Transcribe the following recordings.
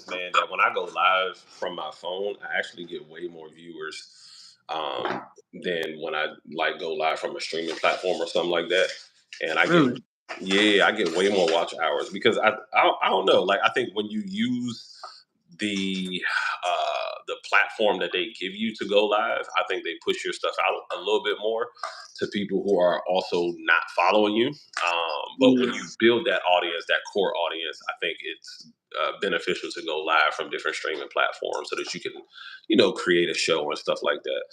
noticed, man, that when I go live from my phone, I actually get way more viewers than when I like go live from a streaming platform or something like that. And I get, Really? yeah, I get way more watch hours because I don't know. Like I think when you use the platform that they give you to go live, I think they push your stuff out a little bit more to people who are also not following you. But when Yeah. you build that audience, that core audience, I think it's beneficial to go live from different streaming platforms so that you can, create a show and stuff like that.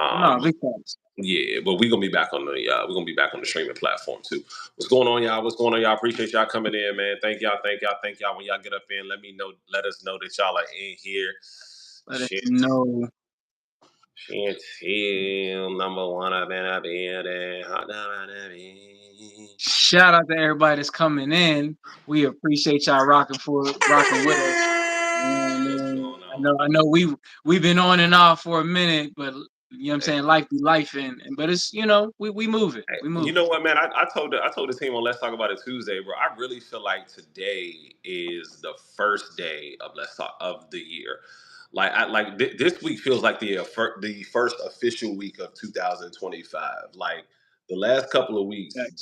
No, big facts. Yeah, but we're gonna be back on the streaming platform too. What's going on, y'all? What's going on, y'all? Appreciate y'all coming in, man. Thank y'all, thank y'all, thank y'all. When y'all get up in, let us know that y'all are in here. Let us know. Chantel, number one, I've been up here. Hot down at me. Shout out to everybody that's coming in. We appreciate y'all rocking with us. What's And going I on? know we've been on and off for a minute, but you know what I'm saying, life be life and but it's we move it. Hey, We you move know what, man? I told the team on Let's Talk About It Tuesday, bro. I really feel like today is the first day of Let's Talk of the year. Like this week feels like the first official week of 2025. Like the last couple of weeks it.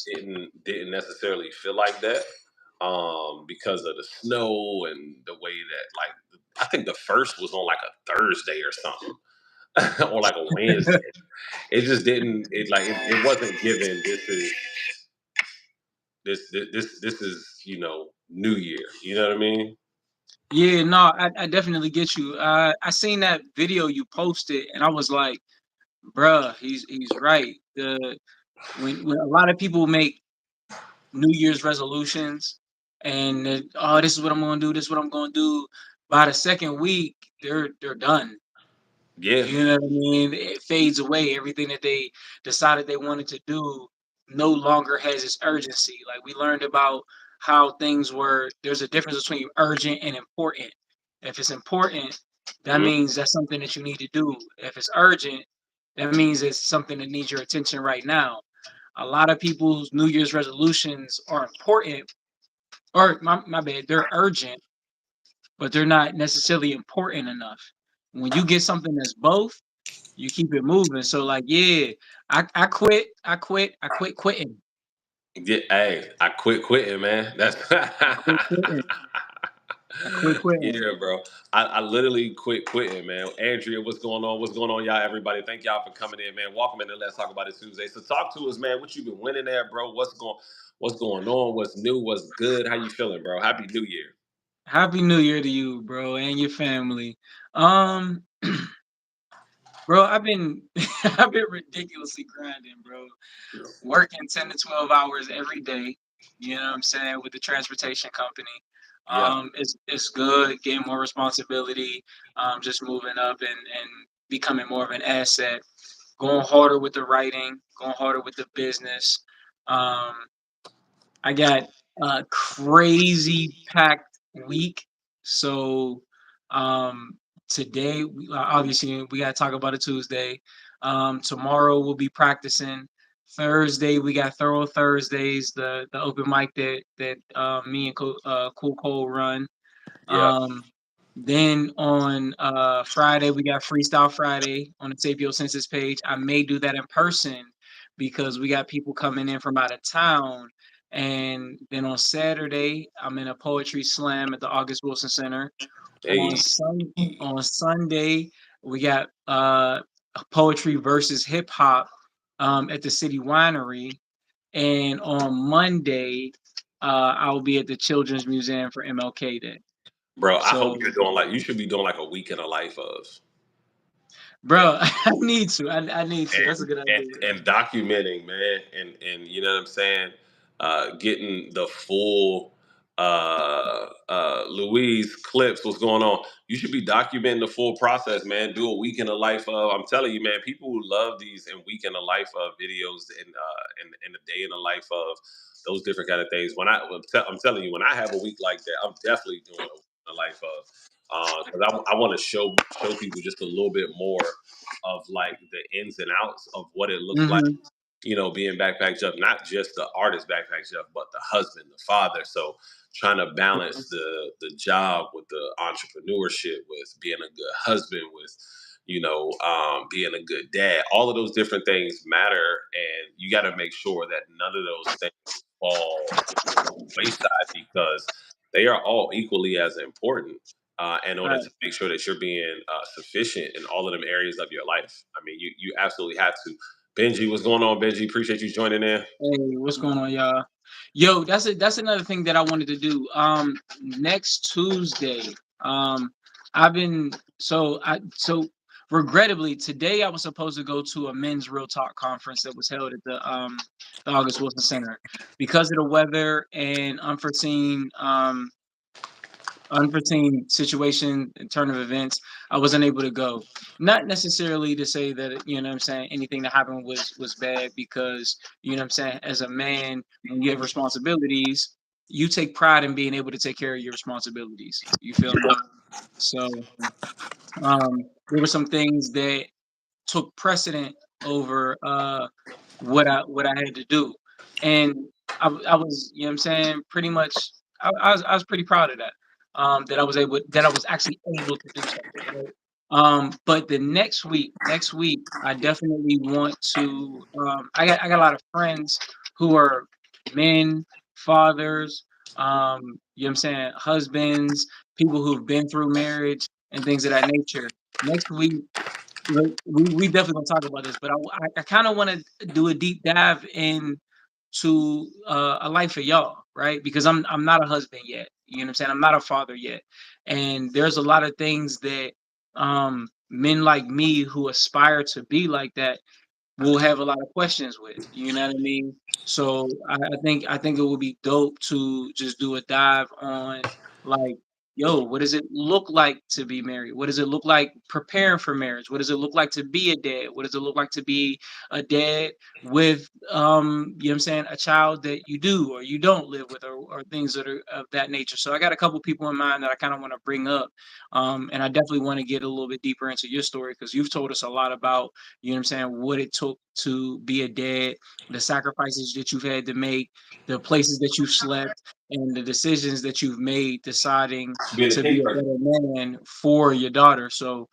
didn't necessarily feel like that because of the snow and the way that like I think the first was on like a Thursday or something or like a Wednesday. It just didn't. It wasn't given. This is New Year. You know what I mean? Yeah, no, I definitely get you. I seen that video you posted, and I was like, "Bruh, he's right." When a lot of people make New Year's resolutions, and this is what I'm gonna do. This is what I'm gonna do. By the second week, they're done. Yeah, You know what I mean? It fades away. Everything that they decided they wanted to do no longer has its urgency. Like we learned about how things were. There's a difference between urgent and important. If it's important, that hmm means that's something that you need to do. If it's urgent, that means it's something that needs your attention right now. A lot of people's New Year's resolutions are important, or my bad, they're urgent, but they're not necessarily important enough. When you get something that's both, you keep it moving. So like, yeah, I quit quitting. yeah. Hey, I quit quitting, man. That's I quit quitting. I quit quitting. yeah, bro. I literally quit quitting, man. Andrea, what's going on? What's going on, y'all? Everybody, thank y'all for coming in, man. Welcome in to Let's Talk About It Tuesday. So talk to us, man. What you been winning at, bro? What's going on? What's new? What's good? How you feeling, bro? Happy New Year. Happy New Year to you, bro, and your family. Um, bro, I've been I've been ridiculously grinding, bro. Working 10 to 12 hours every day. You know what I'm saying, with the transportation company. Yeah. It's good, getting more responsibility, just moving up and becoming more of an asset, going harder with the writing, going harder with the business. Um, I got a crazy packed week. So today, obviously, we got to talk about it Tuesday. Tomorrow, we'll be practicing. Thursday, we got Thorough Thursdays, the open mic that me and Cool Cole run. Yeah. Then on Friday, we got Freestyle Friday on the Tapio Census page. I may do that in person because we got people coming in from out of town. And then on Saturday, I'm in a poetry slam at the August Wilson Center. Hey. On Sunday, we got poetry versus hip hop at the City Winery. And on Monday, I'll be at the Children's Museum for MLK Day. Bro, I hope So you're doing like you should be doing like a week in the life of bro, I need to. I need to. That's a and good and, idea. and documenting, man, and you know what I'm saying, getting the full Louise clips. What's going on? You should be documenting the full process, man. Do a week in the life of. I'm telling you, man. People who love these and week in the life of videos and the day in the life of those different kind of things. I'm telling you, when I have a week like that, I'm definitely doing a week in the life of. Because I want to show people just a little bit more of like the ins and outs of what it looks like Mhm. being Backpack Jeff, not just the artist Backpack Jeff, but the husband, the father. So trying to balance the job with the entrepreneurship, with being a good husband, with being a good dad. All of those different things matter, and you got to make sure that none of those things fall wayside because they are all equally as important. In order Right. to make sure that you're being sufficient in all of them areas of your life. I mean, you absolutely have to. Benji, what's going on, Benji? Appreciate you joining in. Hey, what's going on, y'all? Yo, that's another thing that I wanted to do. Next Tuesday, I've been so regrettably today I was supposed to go to a men's real talk conference that was held at the August Wilson Center. Because of the weather and unforeseen situation and turn of events, I wasn't able to go. Not necessarily to say that, you know what I'm saying, anything that happened was bad, because, you know what I'm saying, as a man, when you have responsibilities, you take pride in being able to take care of your responsibilities. You feel me? So there were some things that took precedent over what I had to do. And I was, you know what I'm saying, pretty much I was pretty proud of that. That I was actually able to do something, right? But the next week, I definitely want to I got a lot of friends who are men, fathers, you know what I'm saying, husbands, people who've been through marriage and things of that nature. Next week, we definitely gonna talk about this, but I kind of want to do a deep dive into a life of y'all, right? Because I'm not a husband yet. You know what I'm saying? I'm not a father yet, and there's a lot of things that men like me who aspire to be like that will have a lot of questions with. You know what I mean? So I think it would be dope to just do a dive on, like, yo, what does it look like to be married? What does it look like preparing for marriage? What does it look like to be a dad? What does it look like to be a dad with you know what I'm saying, a child that you do or you don't live with, or things that are of that nature. So I got a couple people in mind that I kind of want to bring up. And I definitely want to get a little bit deeper into your story, because you've told us a lot about, you know what I'm saying, what it took to be a dad, the sacrifices that you've had to make, the places that you've slept, and the decisions that you've made deciding Being a to be king a person. better man for your daughter. So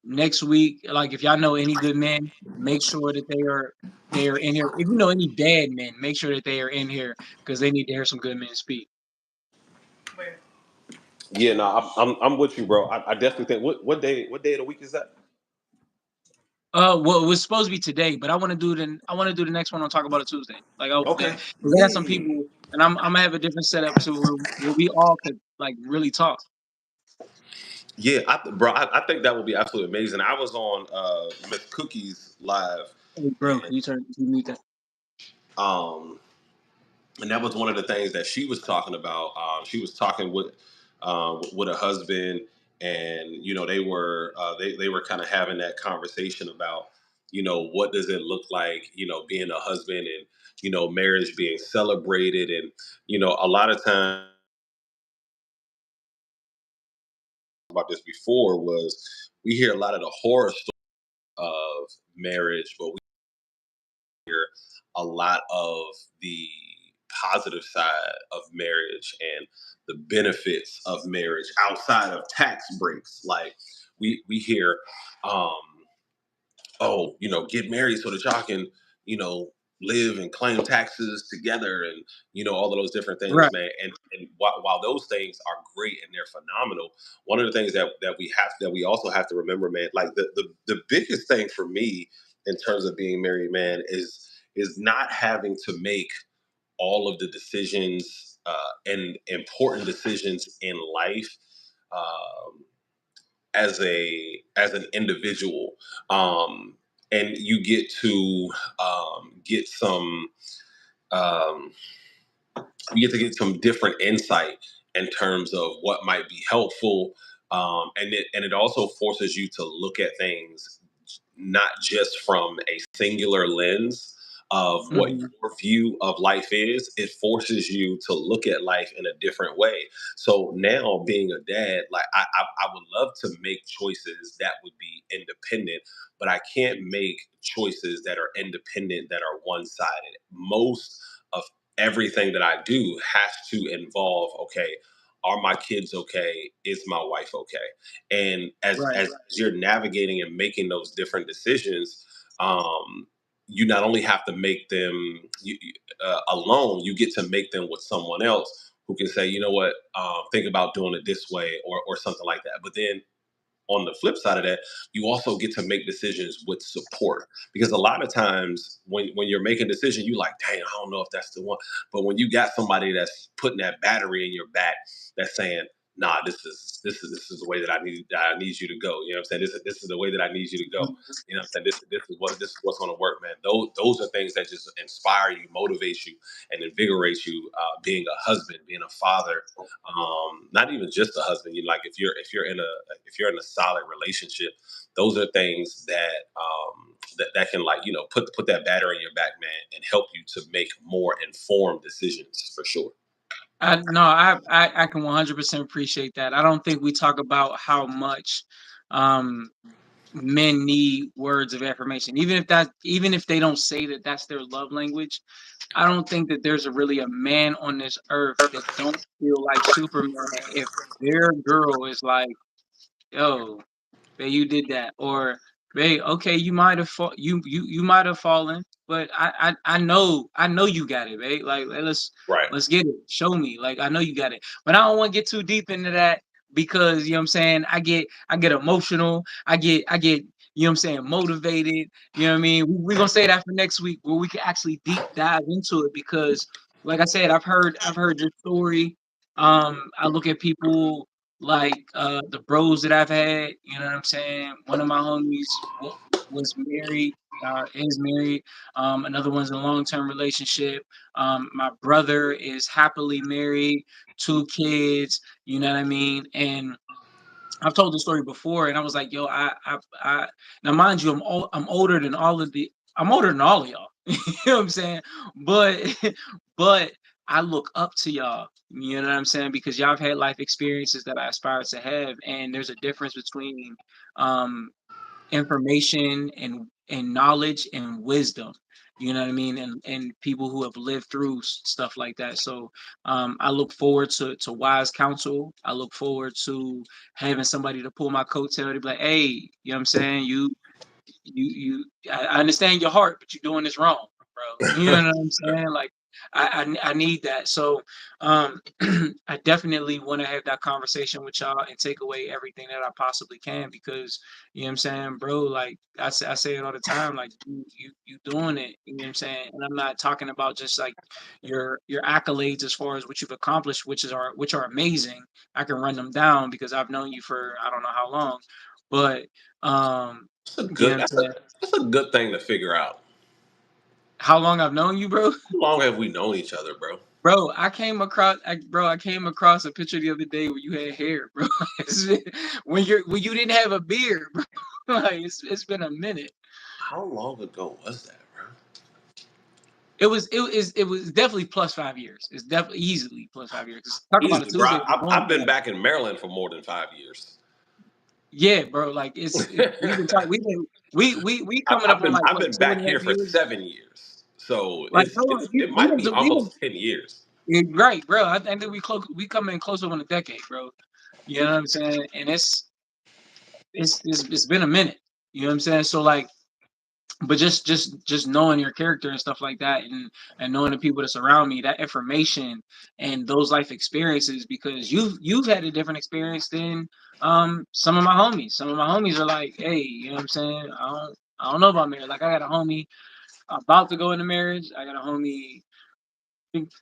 next week, like, if y'all know any good men, make sure that they are in here. If you know any bad men, make sure that they are in here, because they need to hear some good men speak. Yeah, no, I'm with you, bro. I definitely think what day of the week is that? Well, it was supposed to be today, but I want to do the next one on Talk About It Tuesday. Like, Okay. because I got some people, and I'm gonna have a different setup too, where we all could, like, really talk. Yeah, bro, I think that would be absolutely amazing. I was on Miss Cookie's live, Hey, bro, and can you mute that? um, and that was one of the things that she was talking about. She was talking with a husband, and they were kind of having that conversation about what does it look like, being a husband, and marriage being celebrated, and a lot of times about this before was we hear a lot of the horror stories of marriage, but we hear a lot of the positive side of marriage and the benefits of marriage outside of tax breaks. Like we hear, um, oh, get married so that y'all can, you know, live and claim taxes together, and all of those different things, Right. man. And while those things are great and they're phenomenal, one of the things that we also have to remember, man, like the biggest thing for me in terms of being married, man, is not having to make all of the decisions and important decisions in life um, as an individual, um, and you get to get some um, get some different insight in terms of what might be helpful, and it also forces you to look at things not just from a singular lens, of what Mhm. your view of life is, it forces you to look at life in a different way. So now being a dad, like I would love to make choices that would be independent, but I can't make choices that are independent that are one-sided. Most of everything that I do has to involve, okay, are my kids okay? Is my wife okay? And Right. as you're navigating and making those different decisions, um, you not only have to make them alone, you get to make them with someone else who can say, you know what, think about doing it this way or something like that. But then on the flip side of that, you also get to make decisions with support because a lot of times when you're making a decision, you like, dang, I don't know if that's the one. But when you got somebody that's putting that battery in your back, that's saying, nah, this is the way that I need you to go. You know what I'm saying? This is the way that I need you to go. You know what I'm saying? This is what's going to work, man. Those are things that just inspire you, motivate you, and invigorate you. Being a husband, being a father, not even just a husband. You like if you're in a solid relationship, those are things that that can like put that battery in your back, man, and help you to make more informed decisions for sure. No, I can 100% appreciate that. I don't think we talk about how much um men need words of affirmation. Even if they don't say that that's their love language, I don't think that there's really a man on this earth that don't feel like Superman if their girl is like, yo, babe, you did that, or babe, okay, you might have fallen, but I know you got it, babe. Like Right. let's get it. Show me. Like I know you got it. But I don't want to get too deep into that because you know what I'm saying, I get emotional. I get you know what I'm saying, motivated. You know what I mean? We're gonna say that for next week where we can actually deep dive into it because like I said, I've heard your story. I look at people like the bros that I've had, you know what I'm saying? One of my homies was married, is married. Another one's in a long-term relationship. My brother is happily married, two kids, you know what I mean? And I've told the story before, and I was like, "Yo, I." Now, mind you, I'm older than all of the. I'm older than all of y'all. You know what I'm saying? But, but I look up to y'all. You know what I'm saying? Because y'all have had life experiences that I aspire to have, and there's a difference between um, information and knowledge and wisdom. You know what I mean? And people who have lived through stuff like that. So I look forward to wise counsel. I look forward to having somebody to pull my coattail to be like, hey, you know what I'm saying? I understand your heart, but you're doing this wrong, bro. You know what I'm saying? Like I need that. So I definitely want to have that conversation with y'all and take away everything that I possibly can because you know what I'm saying, bro. Like I say it all the time, like you doing it, you know what I'm saying? And I'm not talking about just like your accolades as far as what you've accomplished, which are amazing. I can run them down because I've known you for I don't know how long. But That's a you know good. what I'm saying? That's a good thing to figure out. How long I've known you, bro? How long have we known each other, bro? Bro, I came across a picture the other day where you had hair, bro. When you didn't have a beard, bro. Like it's been a minute. How long ago was that, bro? It was definitely plus 5 years. It's definitely easily plus 5 years. 'Cause talk about a Easily, bro. Tuesday, we're going I've been back. back in Maryland for more than 5 years. Yeah, bro. Like we've been talking. We coming up on like I've what been two back and a half here for years. 7 years. So Like how long? it might be almost 10 years. Right, bro. I think that we coming closer on a decade, bro. You know what I'm saying? And it's been a minute. You know what I'm saying? So like, but just knowing your character and stuff like that, and knowing the people that surround me, that information and those life experiences, because you've had a different experience than some of my homies. Some of my homies are like, hey, you know what I'm saying? I don't know about marriage. Like I got a homie about to go into marriage. I got a homie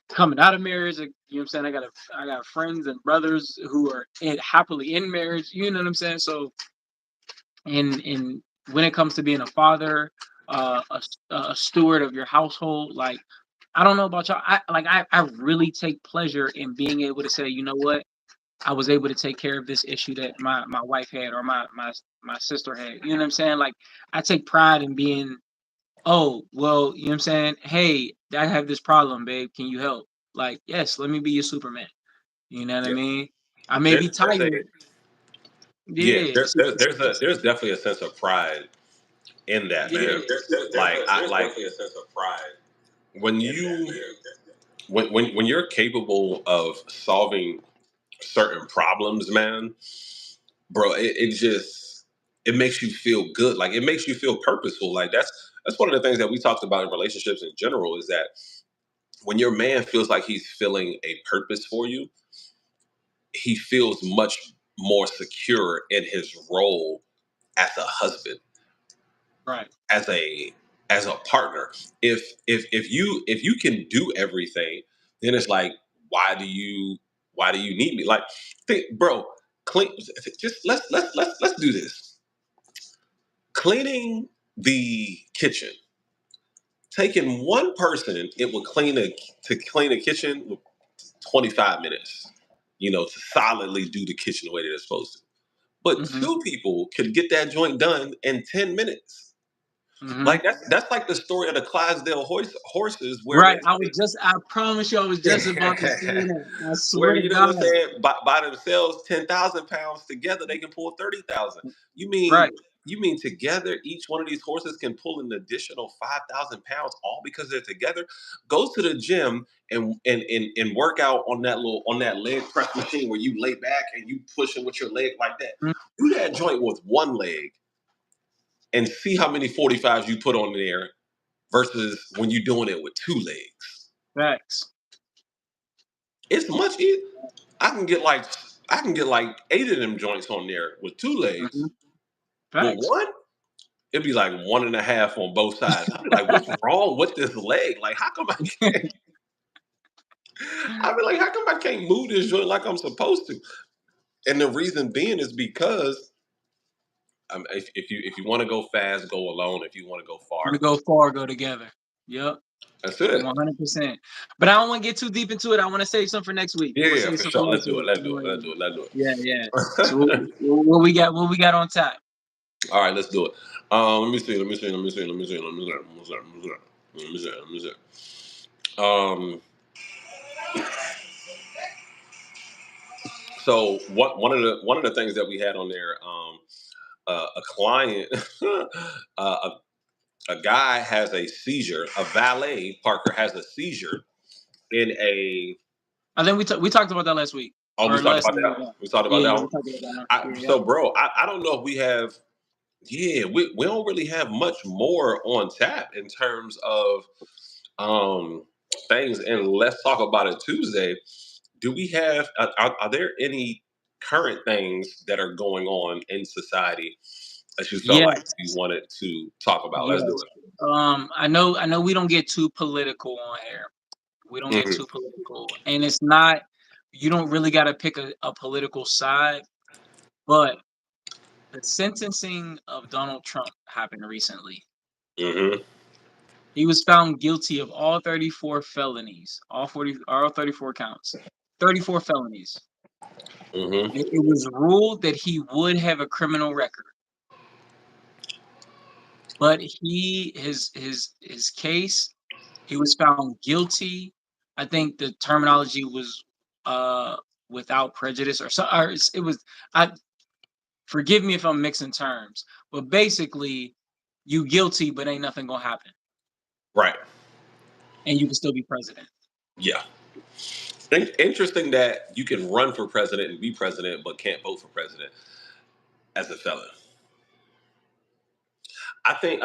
coming out of marriage. Like, you know what I'm saying? I got friends and brothers who are happily in marriage. You know what I'm saying? So and when it comes to being a father, a steward of your household, like I don't know about y'all. I really take pleasure in being able to say, you know what, I was able to take care of this issue that my wife had or my sister had. You know what I'm saying? Like I take pride in being Oh, well, you know what I'm saying? Hey, I have this problem, babe. Can you help? Like, yes, let me be your Superman. You know what I Yeah. mean? I may be There's a tired. yeah. Yeah. There's definitely a sense of pride in that, Yeah. man. Like I there's like definitely a sense of pride when in that, you man. when you're capable of solving certain problems, man, bro, it just it makes you feel good. Like it makes you feel purposeful. Like that's one of the things that we talked about in relationships in general is that when your man feels like he's filling a purpose for you, he feels much more secure in his role as a husband, Right. as a partner. If you can do everything, then it's like, why do you need me? Like, think, bro, clean. Just let's do this. Cleaning the kitchen. Taking one person, it would clean a kitchen with 25 minutes. To solidly do the kitchen the way that it's supposed to. But Mm-hmm. two people could get that joint done in 10 minutes. Mm-hmm. Like that's like the story of the Clydesdale horses, where Right. it's I promise you, I was just about to say like, that. I where swear to you know God. what I'm saying, by themselves, 10,000 pounds together, they can pull 30,000. You mean Right. you mean together, each one of these horses can pull an additional 5,000 pounds, all because they're together? Go to the gym and work out on that leg press machine where you lay back and you pushing with your leg like that. Mm, Do that joint with one leg and see how many 45s you put on there versus when you're doing it with two legs. facts. It's much easier. I can get like I can get like 8 of them joints on there with two Mm-hmm. legs. With Facts. one, it'd be like one and a half on both sides. I'd be like, what's wrong with this leg? Like, how come I can't? I'd be like, how come I can't move this joint like I'm supposed to? And the reason being is because if you want to go fast, go alone. If you want to go far, Want to go. go far, go together. Yep. That's it. 100%. But I don't want to get too deep into it. I want to save some for next week. Yeah, We'll yeah, save for some for sure. Let's next do it. week. Let's do it. Let's do it. Let's do Yeah, yeah. So it. what we got? What we got on tap? All right, let's do it. Let me see. Let me see. Let me see. Let me see. Let me see. Let me see. Let me see. Let me see. Let me see. Um, so what one of the things that we had on there, a client, a, a guy has a seizure. A valet Parker has a seizure in a. I think we talked about that last week Oh, we or talked last about time. that. We talked about Yeah, that yeah, we one. talked about that. Yeah, yeah. So, bro, I don't know if we have. Yeah, we don't really have much more on tap in terms of um things. And let's talk about it Tuesday. Do we have are there any current things that are going on in society that you felt like you Yes, wanted to talk about? Let's do yes. I know we don't get too political on here. We don't it. get Hmm. too political, and it's not. You don't really got to pick a political side, but the sentencing of Donald Trump happened recently. Hmm. He was found guilty of all 34 felonies, all 34 counts, 34 felonies. Hmm. It was ruled that he would have a criminal record, but his case, he was found guilty. I think the terminology was uh without prejudice or so. Or it was. I forgive me if I'm mixing terms, but basically, you guilty, but ain't nothing gonna happen, Right. and you can still be president. Yeah. Interesting that you can run for president and be president, but can't vote for president as a felon. I think,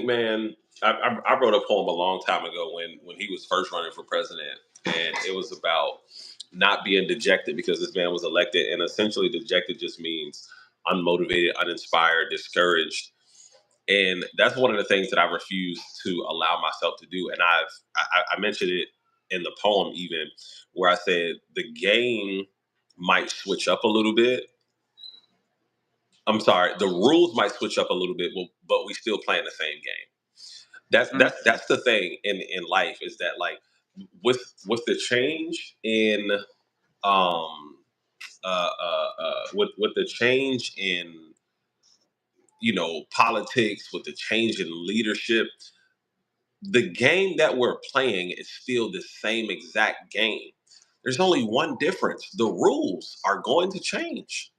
man. I wrote a poem a long time ago when he was first running for president, and it was about not being dejected because this man was elected, and essentially dejected just means unmotivated, uninspired, discouraged, and that's one of the things that I refuse to allow myself to do. And I mentioned it in the poem even where I said the game might switch up a little bit. I'm sorry, the rules might switch up a little bit, but we still playing the same game. Mm, That's the thing in life is that like with the change in um with the change in politics, with the change in leadership, the game that we're playing is still the same exact game. There's only one difference. The rules are going to change.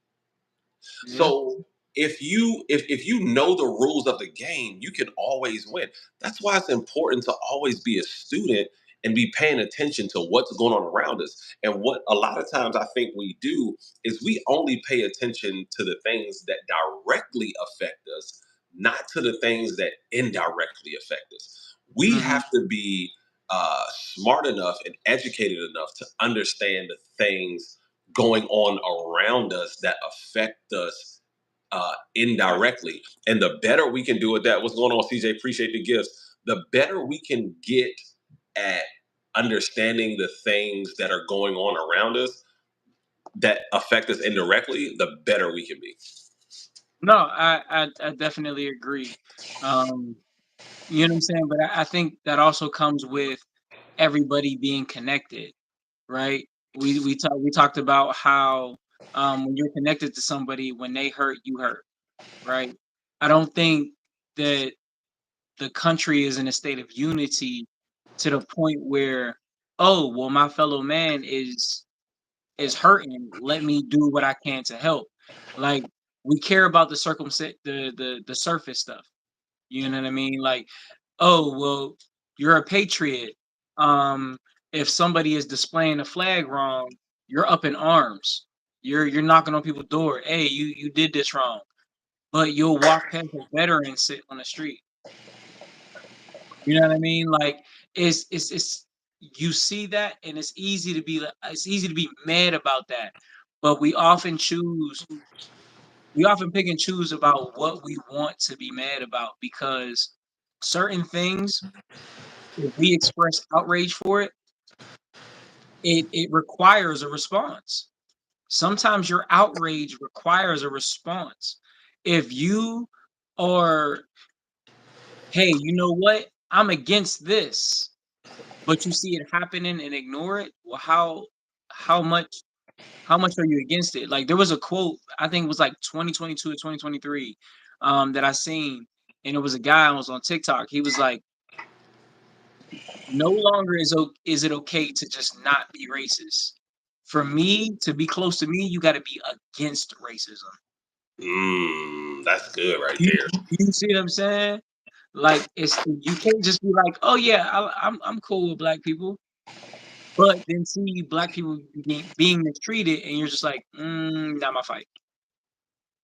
Yeah. So if you know the rules of the game, you can always win. That's why it's important to always be a student and be paying attention to what's going on around us. And what a lot of times I think we do is we only pay attention to the things that directly affect us, not to the things that indirectly affect us. We Hmm. have to be smart enough and educated enough to understand the things going on around us that affect us indirectly. And the better we can do at that, what's going on, CJ? Appreciate the gifts. The better we can get at understanding the things that are going on around us that affect us indirectly, the better we can be. No, I definitely agree. Um, you know what I'm saying? But I think that also comes with everybody being connected, right? We talked about how when you're connected to somebody, when they hurt, you hurt, right? I don't think that the country is in a state of unity to the point where, oh, well, my fellow man is hurting. Let me do what I can to help. Like we care about the the surface stuff. You know what I mean? Like, oh, well, you're a patriot. Um, if somebody is displaying a flag wrong, you're up in arms. You're knocking on people's door. Hey, you did this wrong. But you'll walk past a veteran sit on the street. You know what I mean? Like it's you see that and it's easy to be it's easy to be mad about that. But we often pick and choose about what we want to be mad about because certain things, if we express outrage for it, it requires a response. Sometimes your outrage requires a response. If you are, hey, you know what? I'm against this, but you see it happening and ignore it. Well, how much how much are you against it? Like there was a quote, I think it was like 2022 or 2023, that I seen, and it was a guy was on TikTok. He was like, no longer is it okay to just not be racist. For me to be close to me, you got to be against racism. That's good right You, there. you see what I'm saying? Like it's you can't just be like, oh yeah, I'm cool with black people, but then see black people being mistreated, and you're just like, not my fight.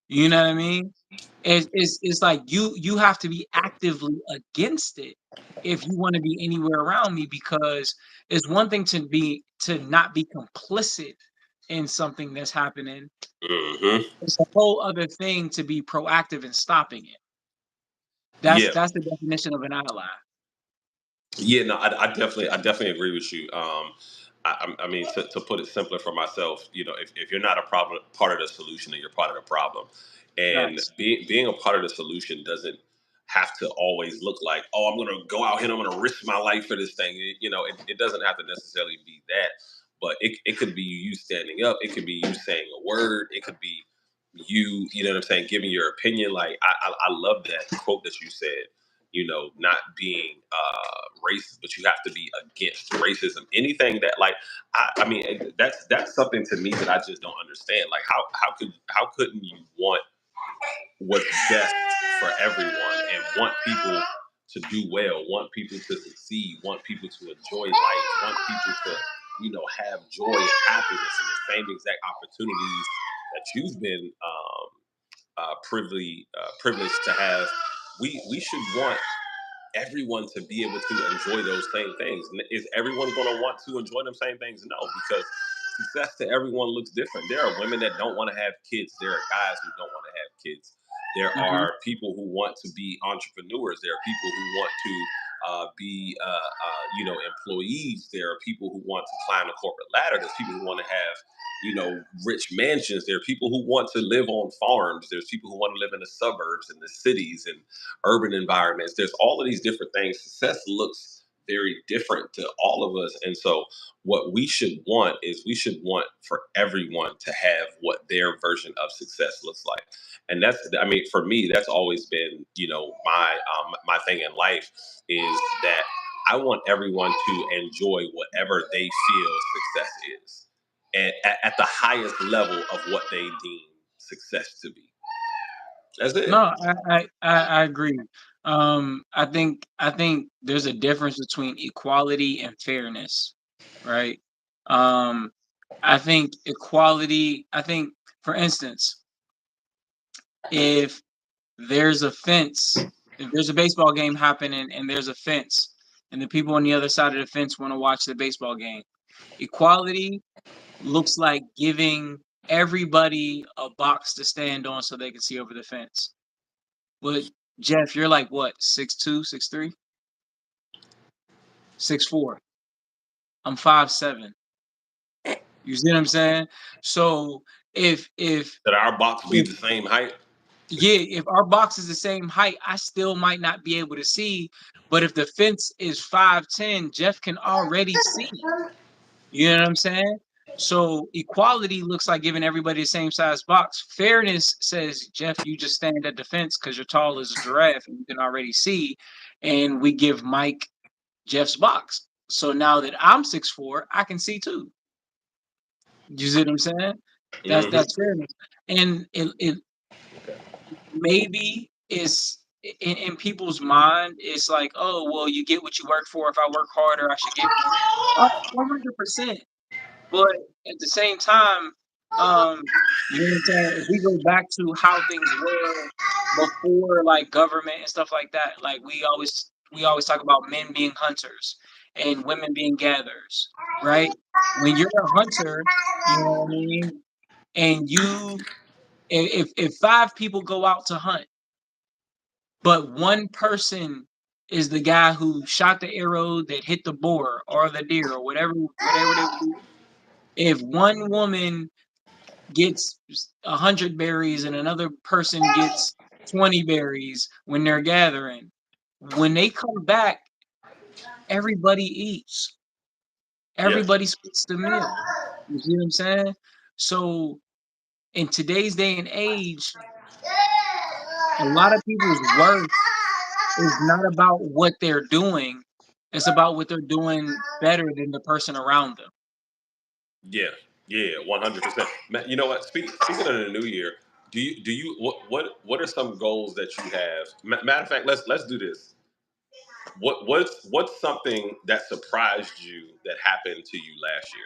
You know what I mean? It's like you have to be actively against it if you want to be anywhere around me because it's one thing to not be complicit in something that's happening. Hmm. It's a whole other thing to be proactive in stopping it. Yeah. That's the definition of an ally. Yeah, no, I definitely agree with you. I mean, to put it simpler for myself, you know, if you're not a problem part of the solution, then you're part of the problem. And Facts. being a part of the solution doesn't have to always look like, oh, I'm going to go out here and I'm going to risk my life for this thing. You know, it doesn't have to necessarily be that, but it could be you standing up. It could be you saying a word. It could be you know what I'm saying, giving your opinion. Like I love that quote that you said, you know, not being racist, but you have to be against racism. Anything that, like, I mean, that's something to me that I just don't understand. Like, how couldn't you want what's best for everyone and want people to do well, want people to succeed, want people to enjoy life, want people to, you know, have joy and happiness and the same exact opportunities that you've been privileged to have. We should want everyone to be able to enjoy those same things. Is everyone going to want to enjoy them same things? No, because success to everyone looks different. There are women that don't want to have kids. There are guys who don't want to have kids. There Hmm. are people who want to be entrepreneurs. There are people who want to be, you know, employees. There are people who want to climb the corporate ladder. There's people who want to have, you know, rich mansions. There are people who want to live on farms. There's people who want to live in the suburbs and the cities and urban environments. There's all of these different things. Success looks very different to all of us. And so what we should want is we should want for everyone to have what their version of success looks like. And that's, I mean, for me, that's always been, my thing in life is that I want everyone to enjoy whatever they feel success is, and at the highest level of what they deem success to be. That's it. No, I agree. I think there's a difference between equality and fairness, right? Um, I think equality. I think, for instance, if there's a fence, if there's a baseball game happening and there's a fence, and the people on the other side of the fence want to watch the baseball game, equality looks like giving everybody a box to stand on so they can see over the fence. But Jeff, you're like what, 6'2", 6'3", 6'4". I'm 5'7". You see what I'm saying? So if That our box be if the same height. yeah, if our box is the same height, I still might not be able to see. But if the fence is 5'10", Jeff can already see. You know what I'm saying? So equality looks like giving everybody the same size box. Fairness says, Jeff, you just stand at the fence because you're tall as a giraffe and you can already see. And we give Mike Jeff's box. So now that I'm 6'4", I can see too. You see what I'm saying? Hmm. That's fairness. And it maybe is in people's mind, it's like, oh, well, you get what you work for. If I work harder, I should get more. 100%. But at the same time, um, you know what I'm saying? If we go back to how things were before, like government and stuff like that, like we always talk about men being hunters and women being gatherers, right? When you're a hunter, you know what I mean, and if five people go out to hunt, but one person is the guy who shot the arrow that hit the boar or the deer or whatever they do. If one woman gets 100 berries and another person gets 20 berries when they're gathering, when they come back, everybody eats. Yes. Everybody splits the meal. You see what I'm saying? So in today's day and age, a lot of people's worth is not about what they're doing. It's about what they're doing better than the person around them. Yeah. Yeah. 100%. You know what? Speaking of the new year, do you what are some goals that you have? Matter of fact, let's do this. What's something that surprised you that happened to you last year?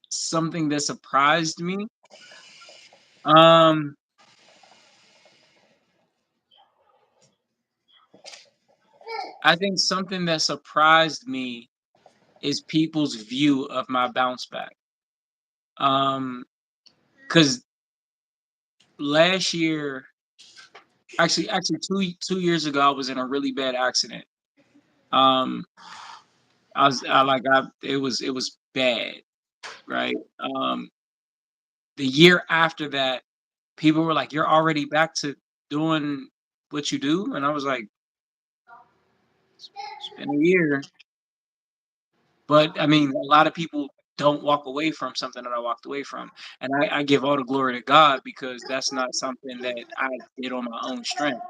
Something that surprised me. Um, I think something that surprised me is people's view of my bounce back. Um, because last year, actually 2 years ago, I was in a really bad accident. Um, it was bad, right? The year after that, people were like, "You're already back to doing what you do," and I was like, "It's been a year." But I mean, a lot of people don't walk away from something that I walked away from. And I give all the glory to God because that's not something that I did on my own strength.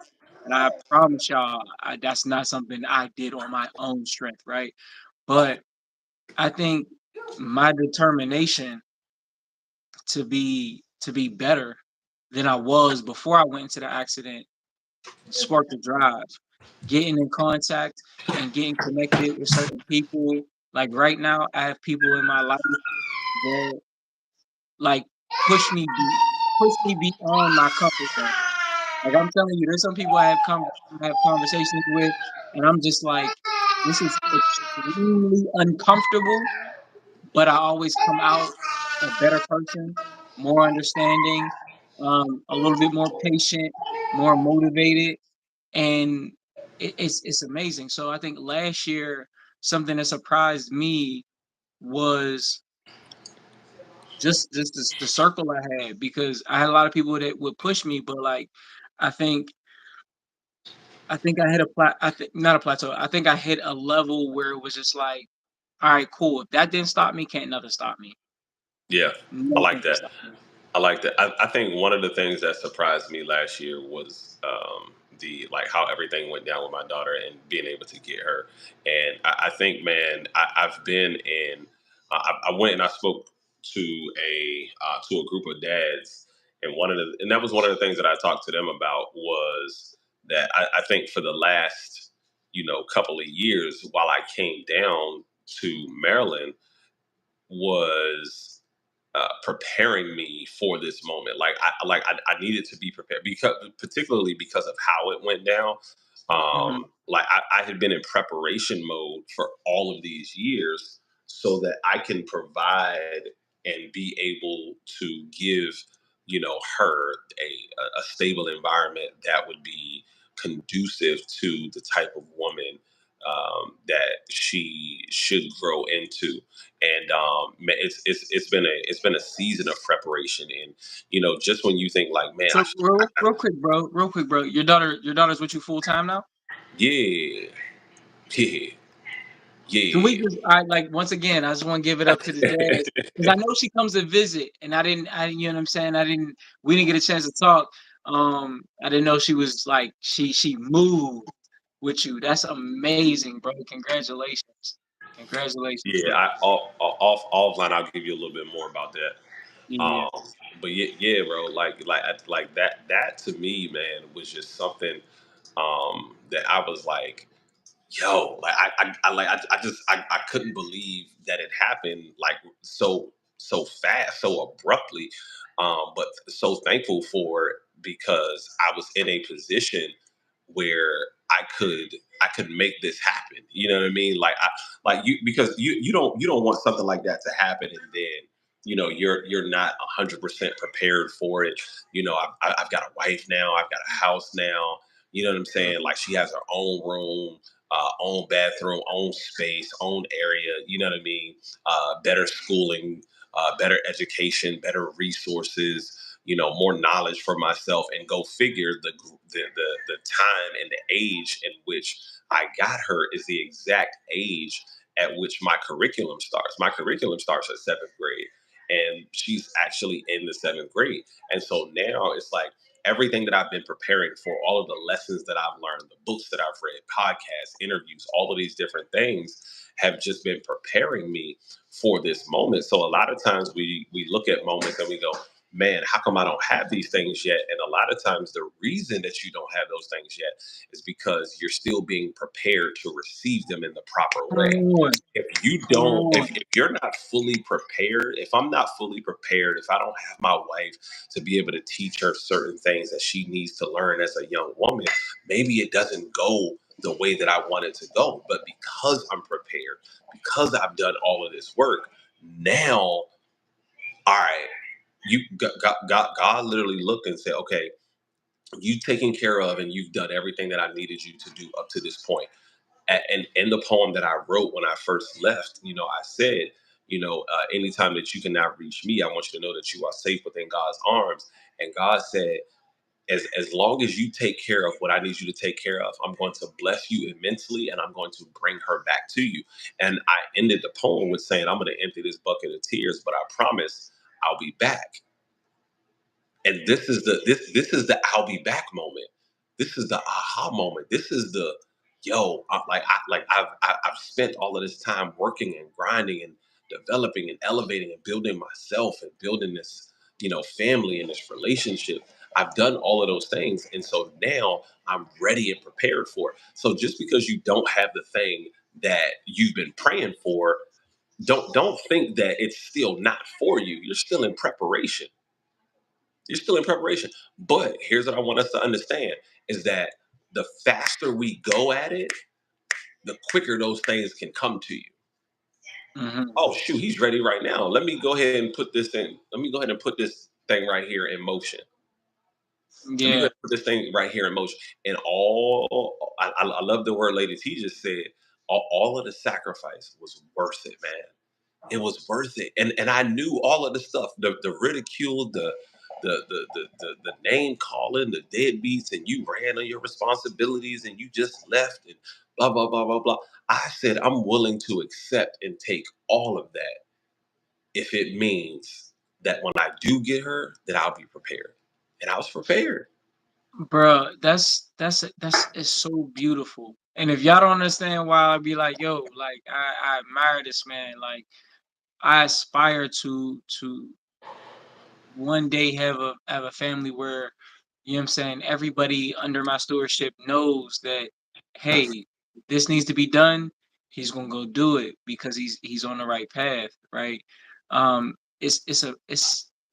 And I promise y'all, that's not something I did on my own strength, right? But I think my determination to be better than I was before I went into the accident sparked the drive. Getting in contact and getting connected with certain people. Like right now, I have people in my life that like push me push me beyond my comfort zone. Like I'm telling you, there's some people I have conversations with, and I'm just like, this is extremely uncomfortable, but I always come out a better person, more understanding, a little bit more patient, more motivated, and it's amazing. So I think last year something that surprised me was just the circle I had because I had a lot of people that would push me, but like I think I think I hit a I think not a plateau. I think I hit a level where it was just like, all right, cool. If that didn't stop me, can't nothing stop me. Yeah, I Nothing like can that. stop me. I like that. I think one of the things that surprised me last year was the like how everything went down with my daughter and being able to get her. And I think, man, I've been in. I went and I spoke to a group of dads, and that was one of the things that I talked to them about was that I think for the last couple of years while I came down to Maryland was preparing me for this moment. I needed to be prepared because particularly because of how it went down. Mhm. I had been in preparation mode for all of these years so that I can provide and be able to give her a stable environment that would be conducive to the type of woman that she should grow into. And it's been a season of preparation. And just when you think like, man, So real quick, bro. Real quick, bro. Your daughter's with you full time now? yeah, yeah, Can we yeah. just I like once again, I just want to give it up to the dads because I know she comes to visit and I you know what I'm saying? We didn't get a chance to talk. I didn't know she was like she moved with you. That's amazing, bro. Congratulations. Congratulations, Yeah, bro. offline, I'll give you a little bit more about that. Yeah. Um, but yeah, bro, like that to me, man, was just something that I was like, yo, like I couldn't believe that it happened like so fast, so abruptly. But so thankful for it because I was in a position where I could I could make this happen. You know what I mean? Like you because you don't want something like that to happen and then you're not 100% prepared for it. I've got a wife now, I've got a house now. You know what I'm saying? Like she has her own room, own bathroom, own space, own area. You know what I mean? Better schooling, better education, better resources. More knowledge for myself, and go figure the time and the age in which I got her is the exact age at which my curriculum starts. My curriculum starts at seventh grade, and she's actually in the seventh grade. And so now it's like everything that I've been preparing for, all of the lessons that I've learned, the books that I've read, podcasts, interviews, all of these different things have just been preparing me for this moment. So a lot of times we look at moments and we go, man, how come I don't have these things yet? And a lot of times the reason that you don't have those things yet is because you're still being prepared to receive them in the proper Come way. on. If you Come don't, on. if you're not fully prepared, if I'm not fully prepared, if I don't have my wife to be able to teach her certain things that she needs to learn as a young woman, maybe it doesn't go the way that I want it to go. But because I'm prepared, because I've done all of this work, now, all right, God literally looked and said, okay, you've taken care of and you've done everything that I needed you to do up to this point. And in the poem that I wrote when I first left, I said, anytime that you can now reach me, I want you to know that you are safe within God's arms. And God said, as long as you take care of what I need you to take care of, I'm going to bless you immensely and I'm going to bring her back to you. And I ended the poem with saying, I'm going to empty this bucket of tears, but I promise I'll be back. And this is the I'll be back moment. This is the aha moment. This is the I've spent all of this time working and grinding and developing and elevating and building myself and building this family and this relationship. I've done all of those things, and so now I'm ready and prepared for it. So just because you don't have the thing that you've been praying for, don't think that it's still not for you. You're still in preparation. You're still in preparation. But here's what I want us to understand is that the faster we go at it, the quicker those things can come to you. Mhm. Oh shoot, he's ready right now. Let me go ahead and put this in. Let me go ahead and put this thing right here in motion. Let me go Yeah. ahead and put this thing right here in motion. And I love the word Lady T just said, all of the sacrifice was worth it, man. It was worth it. And I knew all of the stuff, the ridicule, the name calling, the deadbeats, and you ran on your responsibilities and you just left and blah blah blah blah blah. I said I'm willing to accept and take all of that if it means that when I do get her, that I'll be prepared. And I was prepared. Bro, that's it's so beautiful. And if y'all don't understand why, I'd be like, yo, like I admire this man. Like I aspire to one day have a family where, you know what I'm saying, everybody under my stewardship knows that, hey, this needs to be done. He's gonna go do it because he's on the right path, right?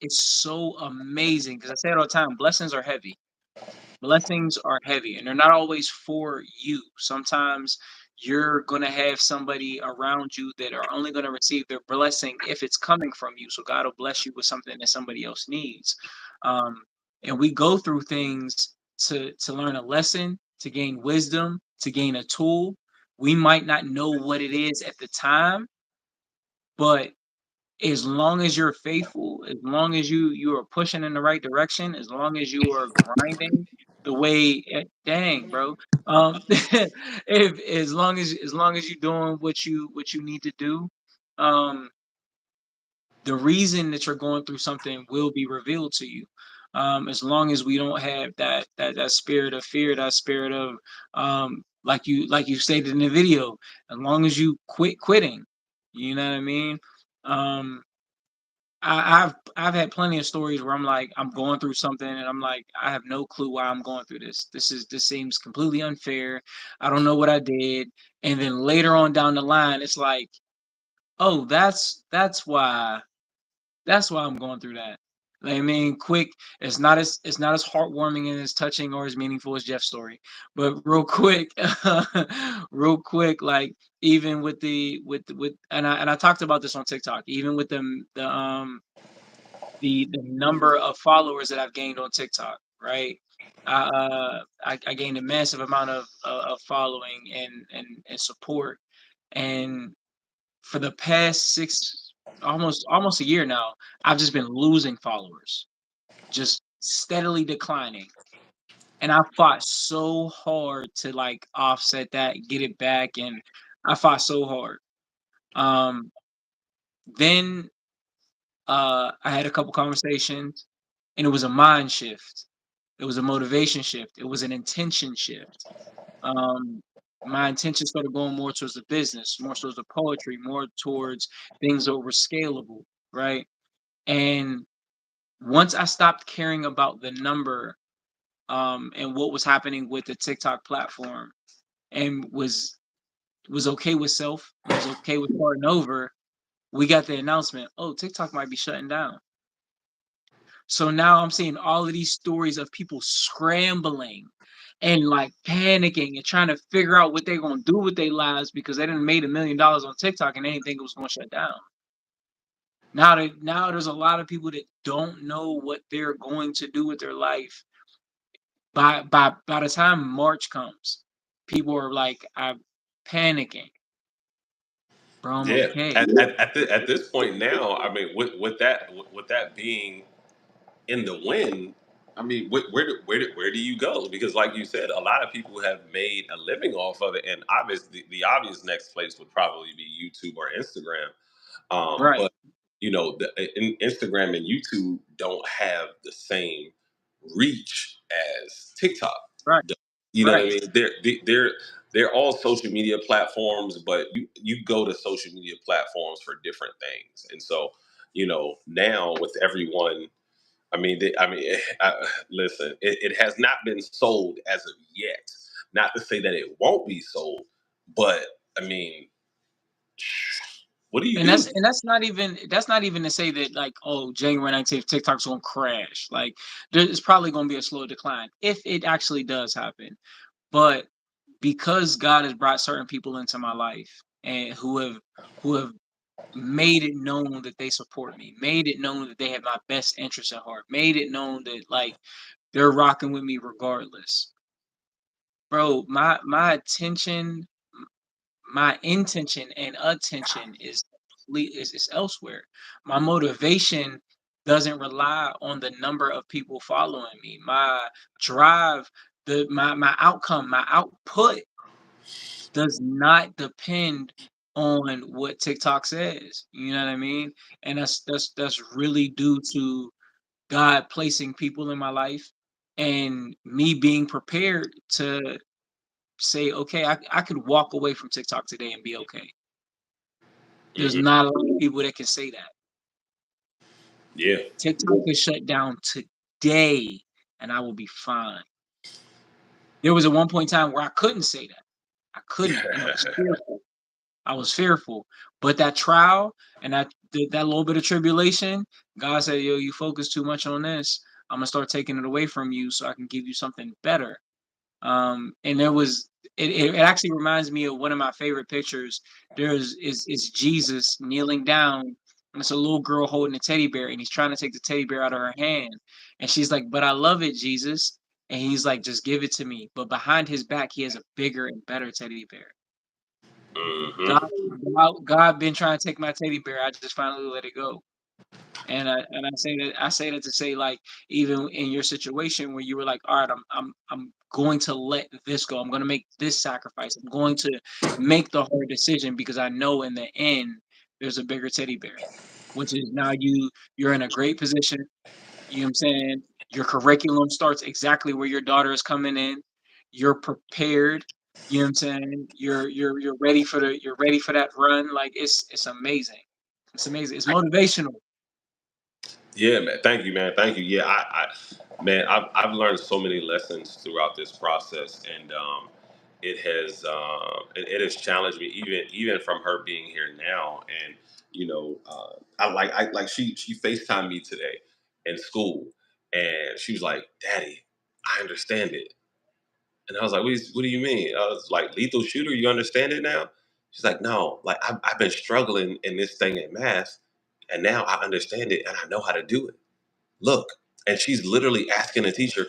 It's so amazing because I say it all the time. Blessings are heavy and they're not always for you. Sometimes you're going to have somebody around you that are only going to receive their blessing if it's coming from you. So God will bless you with something that somebody else needs. Um, and we go through things to learn a lesson, to gain wisdom, to gain a tool. We might not know what it is at the time, but as long as you're faithful, as long as you are pushing in the right direction, as long as you are grinding the way, dang, bro. If as long as you're doing what you need to do, um, the reason that you're going through something will be revealed to you. As long as we don't have that spirit of fear, that spirit of like you stated in the video, as long as you quit quitting, you know what I mean? Um, I've had plenty of stories where I'm like, I'm going through something and I'm like, I have no clue why I'm going through this. This seems completely unfair. I don't know what I did. And then later on down the line, it's like, oh, that's why I'm going through that. Like, I mean, quick, it's not as heartwarming and as touching or as meaningful as Jeff's story. But real quick, real quick, like even with with and I talked about this on TikTok, even with the number of followers that I've gained on TikTok, right? I gained a massive amount of following and support, and for the past almost a year now, I've just been losing followers, just steadily declining, and I fought so hard to like offset that, get it back, and I fought so hard. Um, then I had a couple conversations, and it was a mind shift. It was a motivation shift. It was an intention shift. Um, my intention started going more towards the business, more towards the poetry, more towards things that were scalable, right? And once I stopped caring about the number, and what was happening with the TikTok platform, and was okay with self, and was okay with starting over, we got the announcement, oh, TikTok might be shutting down. So now I'm seeing all of these stories of people scrambling and like panicking and trying to figure out what they're gonna do with their lives because they didn't made $1 million on TikTok and they didn't think it was gonna shut down. Now there's a lot of people that don't know what they're going to do with their life by the time March comes. People are like, I'm panicking. Bro, I'm Yeah, okay. at this point now, I mean, with that being in the win, I mean, where do you go? Because, like you said, a lot of people have made a living off of it, and obviously, the obvious next place would probably be YouTube or Instagram. Right, But Instagram and YouTube don't have the same reach as TikTok. right, does. You know what I right. mean? They're all social media platforms, but you go to social media platforms for different things, and so now with everyone. I mean, listen, it has not been sold as of yet. Not to say that it won't be sold, but I mean, what do you And do? that's not even to say that like, oh, January 19th TikTok's gonna crash. Like there's probably gonna be a slow decline if it actually does happen. But because God has brought certain people into my life and who have made it known that they support me, made it known that they have my best interest at heart, made it known that like they're rocking with me regardless. Bro, my intention and attention is is elsewhere. My motivation doesn't rely on the number of people following me. My drive, my outcome, my output does not depend on what TikTok says. You know what I mean? And that's really due to God placing people in my life and me being prepared to say, okay, I could walk away from TikTok today and be okay. There's Hmm. not a lot of people that can say that. Yeah. TikTok is shut down today and I will be fine. There was a one point in time where I couldn't say that. I couldn't, and I was fearful. But that trial and that little bit of tribulation, God said, "Yo, you focus too much on this. I'm gonna start taking it away from you, so I can give you something better." And there was it actually reminds me of one of my favorite pictures. Is Jesus kneeling down, and it's a little girl holding a teddy bear, and he's trying to take the teddy bear out of her hand, and she's like, "But I love it, Jesus." And he's like, "Just give it to me." But behind his back, he has a bigger and better teddy bear. God, Hmm. God been trying to take my teddy bear. I just finally let it go. And I say that to say, like, even in your situation where you were like, all right, I'm going to let this go. I'm going to make this sacrifice. I'm going to make the hard decision because I know in the end there's a bigger teddy bear, which is now you're in a great position. You know what I'm saying? Your curriculum starts exactly where your daughter is coming in. You're prepared. You know what I'm saying? You're ready for that run. Like it's amazing. It's amazing. It's motivational. Yeah, man. Thank you, man. Thank you. Yeah, man, I've learned so many lessons throughout this process, and it has challenged me, even from her being here now. And I like she Facetimed me today in school, and she was like, "Daddy, I understand it." And I was like, what do you mean? I was like, lethal shooter, you understand it now? She's like, no, like I've been struggling in this thing in math, and now I understand it and I know how to do it. Look. And she's literally asking the teacher,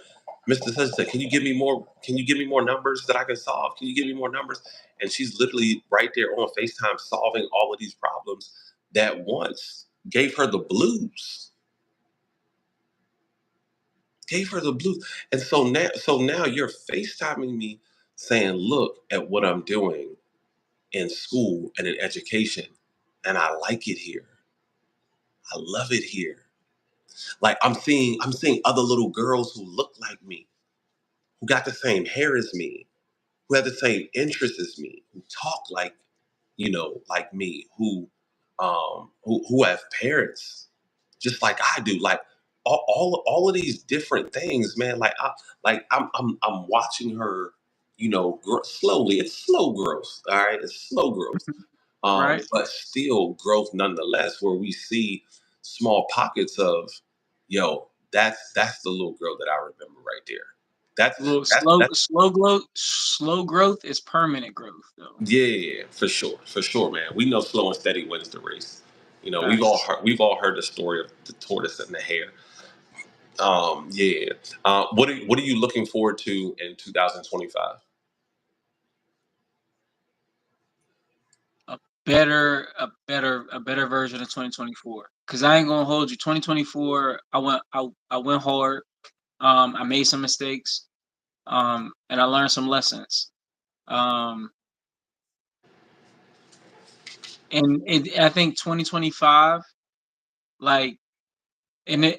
Mr. Such, can you give me more? Can you give me more numbers that I can solve? Can you give me more numbers? And she's literally right there on FaceTime solving all of these problems that once gave her the blues. Gave her the blues. And so now you're FaceTiming me saying, look at what I'm doing in school and in education. And I like it here. I love it here. Like I'm seeing other little girls who look like me, who got the same hair as me, who have the same interests as me, who talk like me, who have parents just like I do. Like all of these different things, man. I'm watching her, slowly. It's slow growth, all right. It's slow growth, Right? but still growth nonetheless. Where we see small pockets of, yo, that's the little girl that I remember right there. That's Little that's slow growth is permanent growth though. Yeah, for sure, man. We know slow and steady wins the race. Facts. We've all heard the story of the tortoise and the hare. Yeah. What are you looking forward to in 2025? A a better version of 2024. Cause I ain't gonna hold you. 2024, I went hard. I made some mistakes. And I learned some lessons. Um, and I think 2025, like,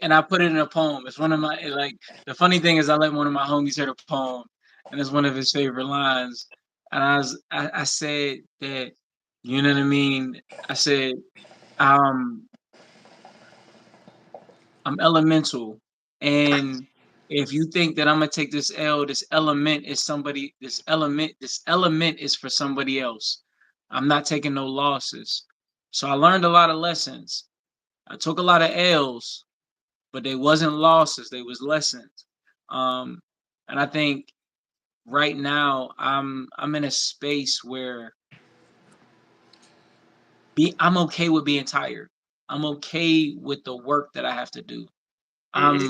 and I put it in a poem. It's one of my like the funny thing is I let one of my homies hear the poem, and it's one of his favorite lines. And I said that, you know what I mean. I said, um, I'm elemental, and if you think that I'm gonna take this L, this element is somebody. This element is for somebody else. I'm not taking no losses. So I learned a lot of lessons. I took a lot of L's, but they wasn't losses. They was lessons. Um, and I think right now I'm in a space where I'm okay with being tired. I'm okay with the work that I have to do. Hmm.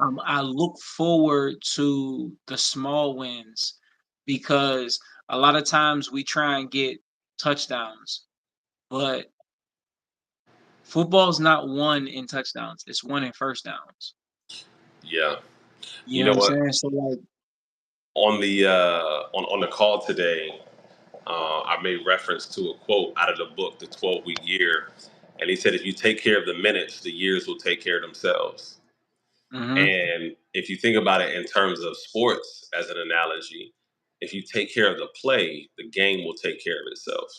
I'm I look forward to the small wins because a lot of times we try and get touchdowns, but Football's not won in touchdowns; it's won in first downs. Yeah. You You know what know I'm what? saying? So like, On the on the call today, I made reference to a quote out of the book, The 12-Week Year, and he said, "If you take care of the minutes, the years will take care of themselves." hmm And if you think about it in terms of sports, as an analogy, if you take care of the play, the game will take care of itself.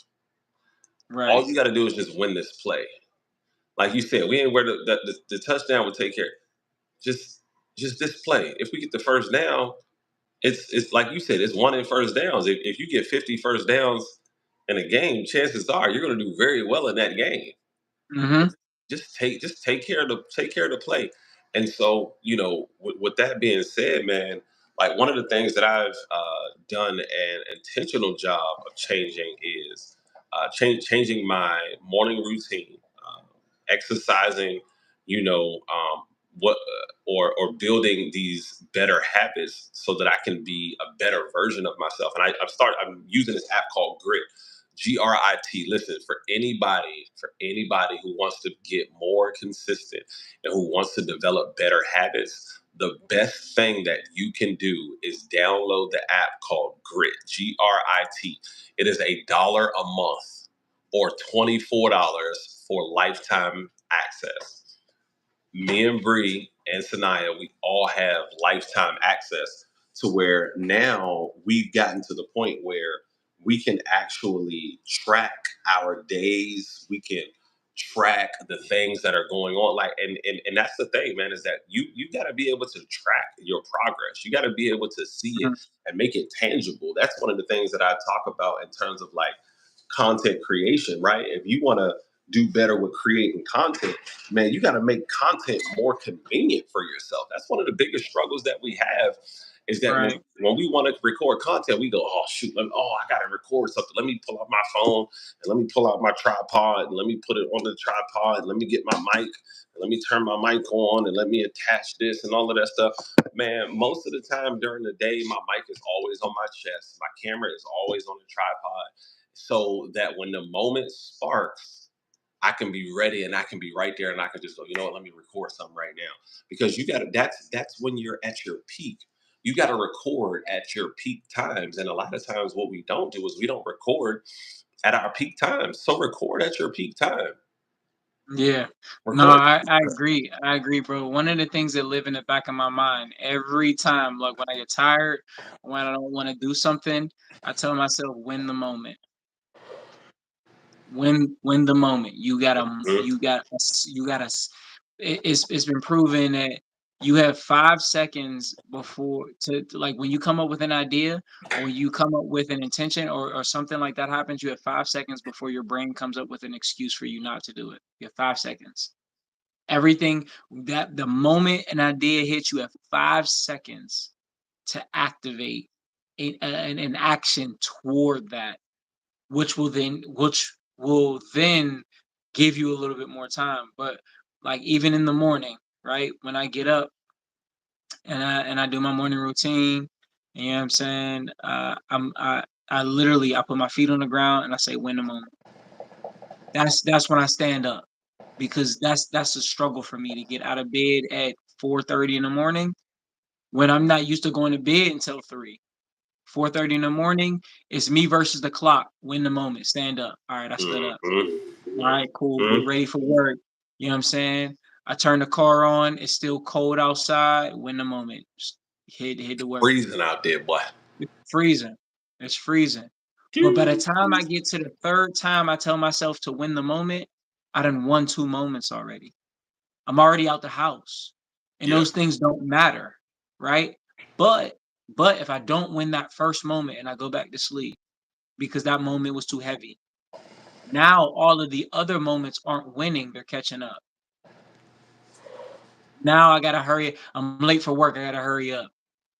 right. All you got to do is just win this play. Like you said, we ain't where the touchdown will take care. Just just this play. If we get the first down, it's like you said, it's one in first downs. If you get 50 first downs in a game, chances are you're going to do very well in that game. hmm Just take care of the play. And so, with that being said, man, like one of the things that I've done an intentional job of changing is changing my morning routine, exercising, what or building these better habits so that I can be a better version of myself. And I'm using this app called Grit. GRIT. Listen, for anybody who wants to get more consistent and who wants to develop better habits, the best thing that you can do is download the app called Grit. GRIT. It is $1 a month or $24 for lifetime access. Me and Bree and Sanaya, we all have lifetime access to where now we've gotten to the point where we can actually track our days. We can track the things that are going on. Like, and that's the thing, man, is that you got to be able to track your progress. You got to be able to see it and make it tangible. That's one of the things that I talk about in terms of like content creation, right? If you want to do better with creating content, man, you got to make content more convenient for yourself. That's one of the biggest struggles that we have is that when, Right. when we want to record content, we go, oh, shoot, I got to record something. Let me pull out my phone and let me pull out my tripod and let me put it on the tripod and let me get my mic and let me turn my mic on and let me attach this and all of that stuff. Man, most of the time during the day, my mic is always on my chest. My camera is always on the tripod so that when the moment sparks, I can be ready and I can be right there and I can just go, you know what, let me record something right now. Because you gotta that's when you're at your peak. You gotta record at your peak times. And a lot of times what we don't do is we don't record at our peak times. So record at your peak time. Yeah. No, Record. I agree. I agree, bro. One of the things that live in the back of my mind every time, like when I get tired, when I don't want to do something, I tell myself, win the moment. Win the moment. Mhm. It's been proven that you have 5 seconds before like when you come up with an idea or you come up with an intention or something like that happens, you have 5 seconds before your brain comes up with an excuse for you not to do it. You have 5 seconds. Everything that the moment an idea hits, you have 5 seconds to activate an action toward that, which will then give you a little bit more time. But like even in the morning, right? When I get up and I do my morning routine, you know what I'm saying? I literally I put my feet on the ground and I say, win the moment. That's when I stand up because that's a struggle for me to get out of bed at 4:30 in the morning when I'm not used to going to bed until 3. 4:30 in the morning, it's me versus the clock. Win the moment. Stand up. All right, I stood up. Mhm. All right, cool. Get Mhm. ready for work. You know what I'm saying? I turn the car on. It's still cold outside. Win the moment. Just hit the work. Freezing out there, boy. It's freezing. It's freezing. But by the time I get to the third time I tell myself to win the moment, I done won 2 moments already. I'm already out the house. And Yeah. those things don't matter, right? But but if I don't win that first moment and I go back to sleep because that moment was too heavy, now all of the other moments aren't winning, they're catching up. Now I gotta hurry. I'm late for work. I gotta hurry up.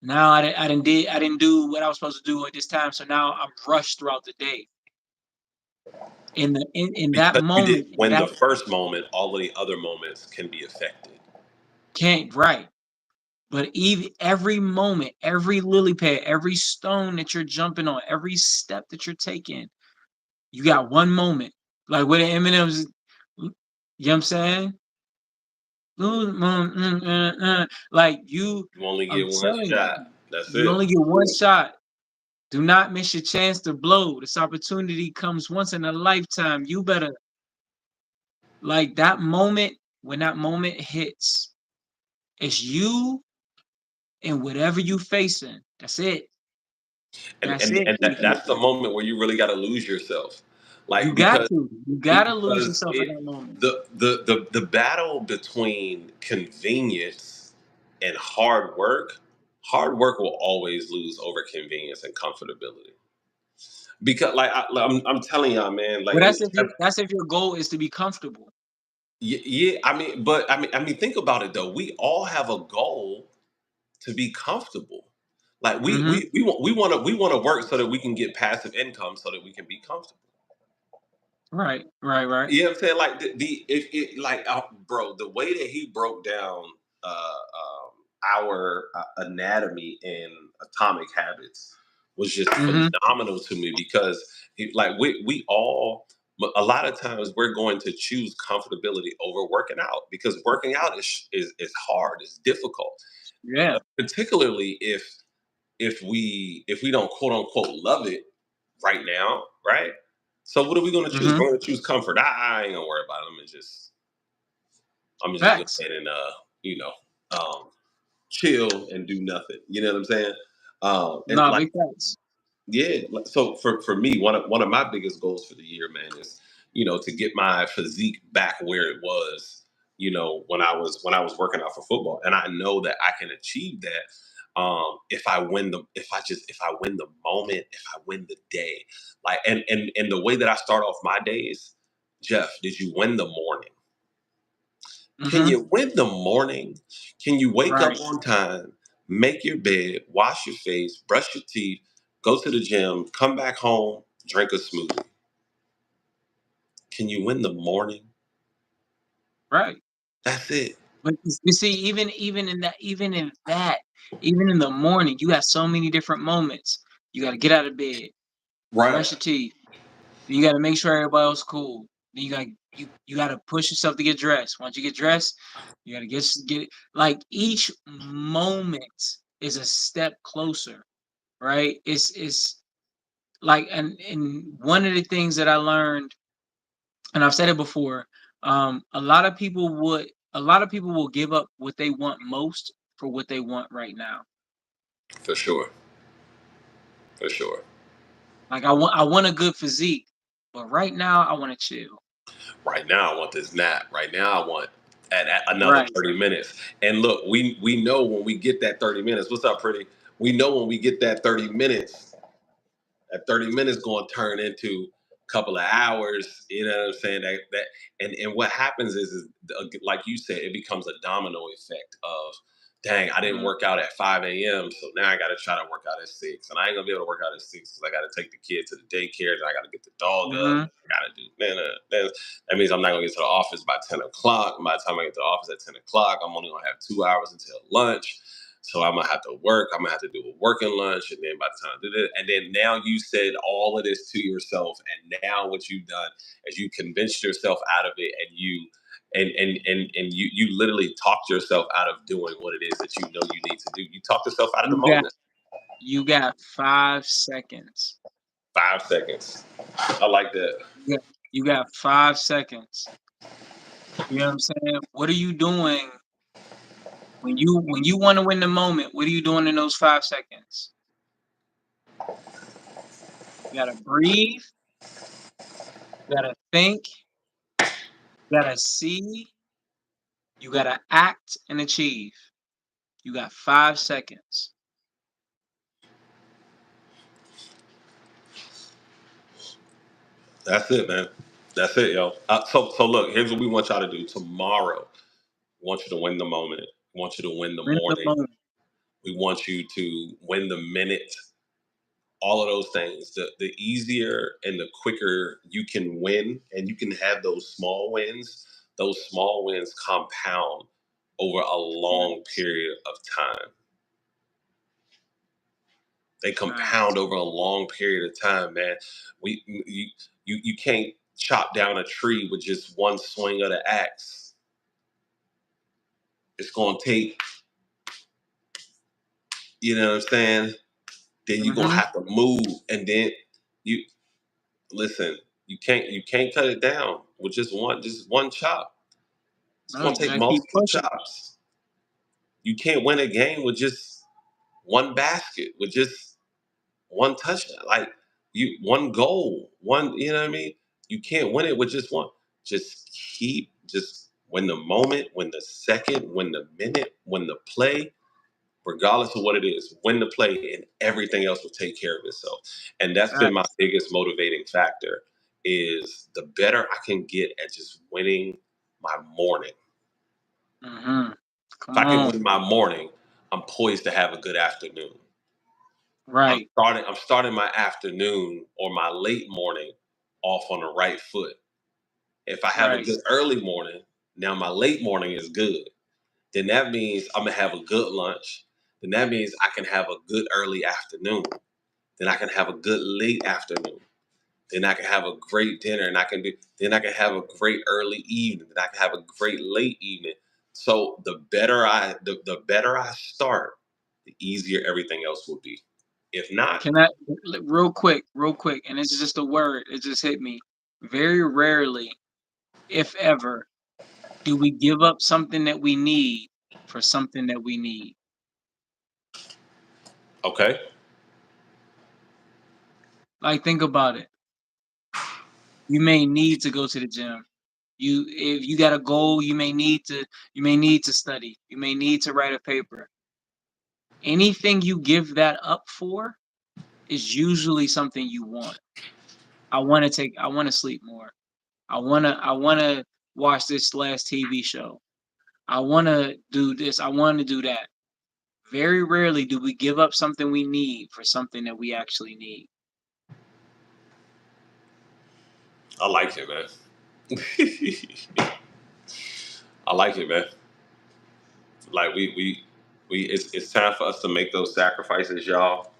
Now I didn't do what I was supposed to do at this time. So now I'm rushed throughout the day. In that Because you moment, didn't win the first moment, all of the other moments can be affected. can't right. But even every moment, every lily pad, every stone that you're jumping on, every step that you're taking, you got one moment. Like with Eminem's, You know what I'm saying? Like You only I'm get one telling shot. you, That's you it. only get one shot. Do not miss your chance to blow. This opportunity comes once in a lifetime. You better like that moment when that moment hits. It's you and whatever you facing. That's it. and That's and, it, and people. that's the moment where you really got to lose yourself, You like got because to. You gotta lose because yourself at it that moment. the battle between convenience and hard work will always lose over convenience and comfortability. Because like I'm telling y'all, man, like Well, that's if your goal is to be comfortable. yeah, I mean, but I mean, think about it though. We all have a goal to be comfortable. Like we Hmm. we we want we want to work so that we can get passive income so that we can be comfortable. Right, right, right. You know what I'm saying? Like the if it like bro, the way that he broke down our anatomy in Atomic Habits was just Hmm. phenomenal to me because like we all a lot of times we're going to choose comfortability over working out because working out is hard, it's difficult, Yeah. particularly if we don't quote unquote love it right now, right? So what are we going to choose? Hmm. We're going to choose comfort. I ain't gonna worry about it. I'm just go Facts. ahead and you know chill and do nothing. You know what I'm saying? And Nah, like big facts. yeah, so for me, one of my biggest goals for the year, man, is to get my physique back where it was, when I was working out for football, and I know that I can achieve that if I win the moment, if I win the day, like and the way that I start off my days, Jeff, did you win the morning? Can Hmm. you win the morning? Can you wake up Right, on time, make your bed, wash your face, brush your teeth, go to the gym, come back home, drink a smoothie? Can you win the morning? right. That's it. But you see, even in the morning, you got so many different moments. You got to get out of bed, Right. brush your teeth. You got to make sure everybody else cool. Then you got to push yourself to get dressed. Once you get dressed, you got to get like each moment is a step closer, right? It's like and one of the things that I learned, and I've said it before, a lot of people will give up what they want most for what they want right now. For sure. For sure. Like I want a good physique, but right now I want to chill. Right now, I want this nap. Right now, I want at another Right. 30 minutes. And look, we know when we get that 30 minutes. What's up, pretty? We know when we get that 30 minutes, that 30 minutes going to turn into a couple of hours. You know what I'm saying? That and what happens is like you said, it becomes a domino effect of, dang, I didn't Mhm. work out at 5 a.m. So now I got to try to work out at 6. And I ain't going to be able to work out at 6 because I got to take the kid to the daycare. And I got to get the dog up. Mhm. I got to do, that means I'm not going to get to the office by 10 o'clock. By the time I get to the office at 10 o'clock, I'm only going to have 2 hours until lunch. So I'm gonna have to work. I'm gonna have to do a working lunch, and then by the time I do this, and then now you said all of this to yourself, and now what you've done is you convinced yourself out of it, and you literally talked yourself out of doing what it is that you know you need to do. You talked yourself out of the You got moment. you got 5 seconds. 5 seconds. I like that. You got 5 seconds. You know what I'm saying? What are you doing when you want to win the moment? What are you doing in those 5 seconds? You gotta breathe. You gotta think. You gotta see. You gotta act and achieve. You got 5 seconds. That's it, man. That's it, yo. So look, here's what we want y'all to do tomorrow. We want you to win the moment. We want you to win the Win the morning. moment. We want you to win the minute, all of those things. The easier and the quicker you can win, and you can have those small wins compound over a long Facts. period of time. They Facts. compound over a long period of time, man. You can't chop down a tree with just one swing of the axe. It's gonna take, you know what I'm saying? Then you're gonna have to move, and then you listen. You can't cut it down with just one chop. It's No, gonna you take gotta keep multiple pushing. chops. You can't win a game with just one basket, with just one touchdown. Like one goal, one. You know what I mean? You can't win it with just one. Just win the moment, win the second, win the minute, win the play, regardless of what it is, win the play, and everything else will take care of itself. And that's been my biggest motivating factor, is the better I can get at just winning my morning. If I can win my morning, I'm poised to have a good afternoon. Right. I'm starting my afternoon or my late morning off on the right foot. If I have a good early morning, now my late morning is good. Then that means I'm gonna have a good lunch. Then that means I can have a good early afternoon. Then I can have a good late afternoon. Then I can have a great dinner, and then I can have a great early evening. Then I can have a great late evening. So the better I start, the easier everything else will be. If not, Can I real quick, and it's just a word, it just hit me. Very rarely, if ever, do we give up something that we need for something that we need. okay. Like, think about it. You may need to go to the gym. If you got a goal, you may need to study. You may need to write a paper. Anything you give that up for is usually something you want. I want to sleep more. I want to watch this last TV show. I want to do this. I want to do that. Very rarely do we give up something we need for something that we actually need. I like it, man. I like it, man. Like it's time for us to make those sacrifices, y'all.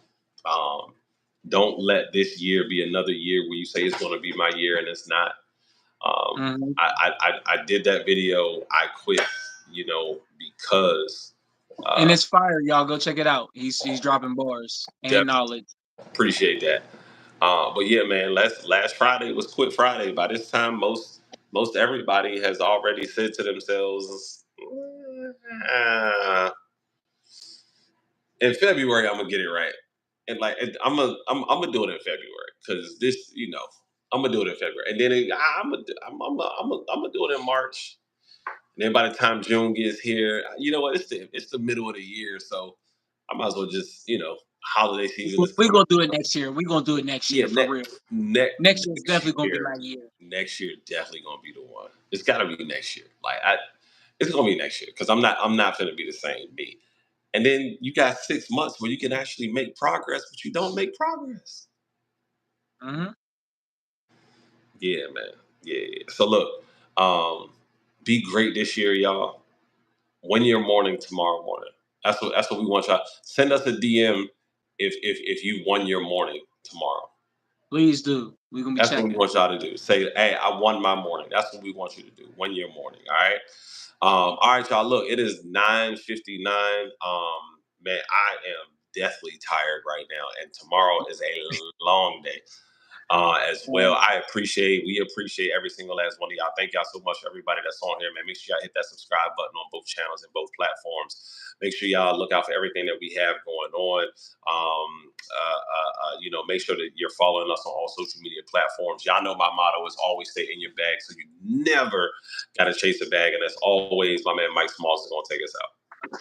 Don't let this year be another year where you say it's going to be my year and it's not. I did that video. I quit, because. And it's fire, y'all. Go check it out. He's dropping bars and knowledge. Appreciate that. But yeah, man, last Friday was Quit Friday. By this time, most everybody has already said to themselves, in February I'm gonna get it right, and I'm gonna do it in February, because this, I'm gonna do it in February, and then I'm gonna do it in March, and then by the time June gets here, you know what? It's the middle of the year, so I might as well just, holiday season is We're coming. gonna do it next year. We're gonna do it next year, for real. Next year is definitely gonna be my year. Next year definitely gonna be the one. It's gotta be next year. It's gonna be next year, because I'm not gonna be the same me. And then you got 6 months where you can actually make progress, but you don't make progress. Yeah, man. Yeah. So look, be great this year, y'all. Win your morning tomorrow morning. That's what we want y'all. Send us a DM if you won your morning tomorrow. Please do. We're gonna be That's checking. what we want y'all to do. Say, hey, I won my morning. That's what we want you to do. Win your morning. All right. All right, y'all. Look, it is 9:59. Man, I am deathly tired right now, and tomorrow is a long day. As well. We appreciate every single last one of y'all. Thank y'all so much for everybody that's on here, man. Make sure y'all hit that subscribe button on both channels and both platforms. Make sure y'all look out for everything that we have going on. Make sure that you're following us on all social media platforms. Y'all know my motto is always stay in your bag, so you never got to chase a bag. And as always, my man Mike Smalls is going to take us out.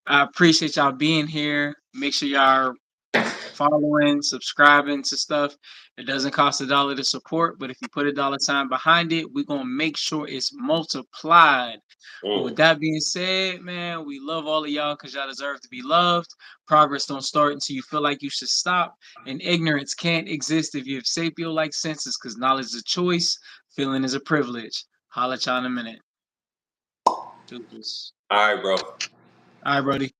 I appreciate y'all being here. Make sure y'all are following, subscribing to stuff. It doesn't cost $1 to support, but if you put $sign behind it, we're gonna make sure it's multiplied. But with that being said, man, we love all of y'all because y'all deserve to be loved. Progress don't start until you feel like you should stop, and ignorance can't exist if you have sapio-like senses, because knowledge is a choice, feeling is a privilege. Holla at y'all in a minute. Do this. All right, bro. All right, buddy.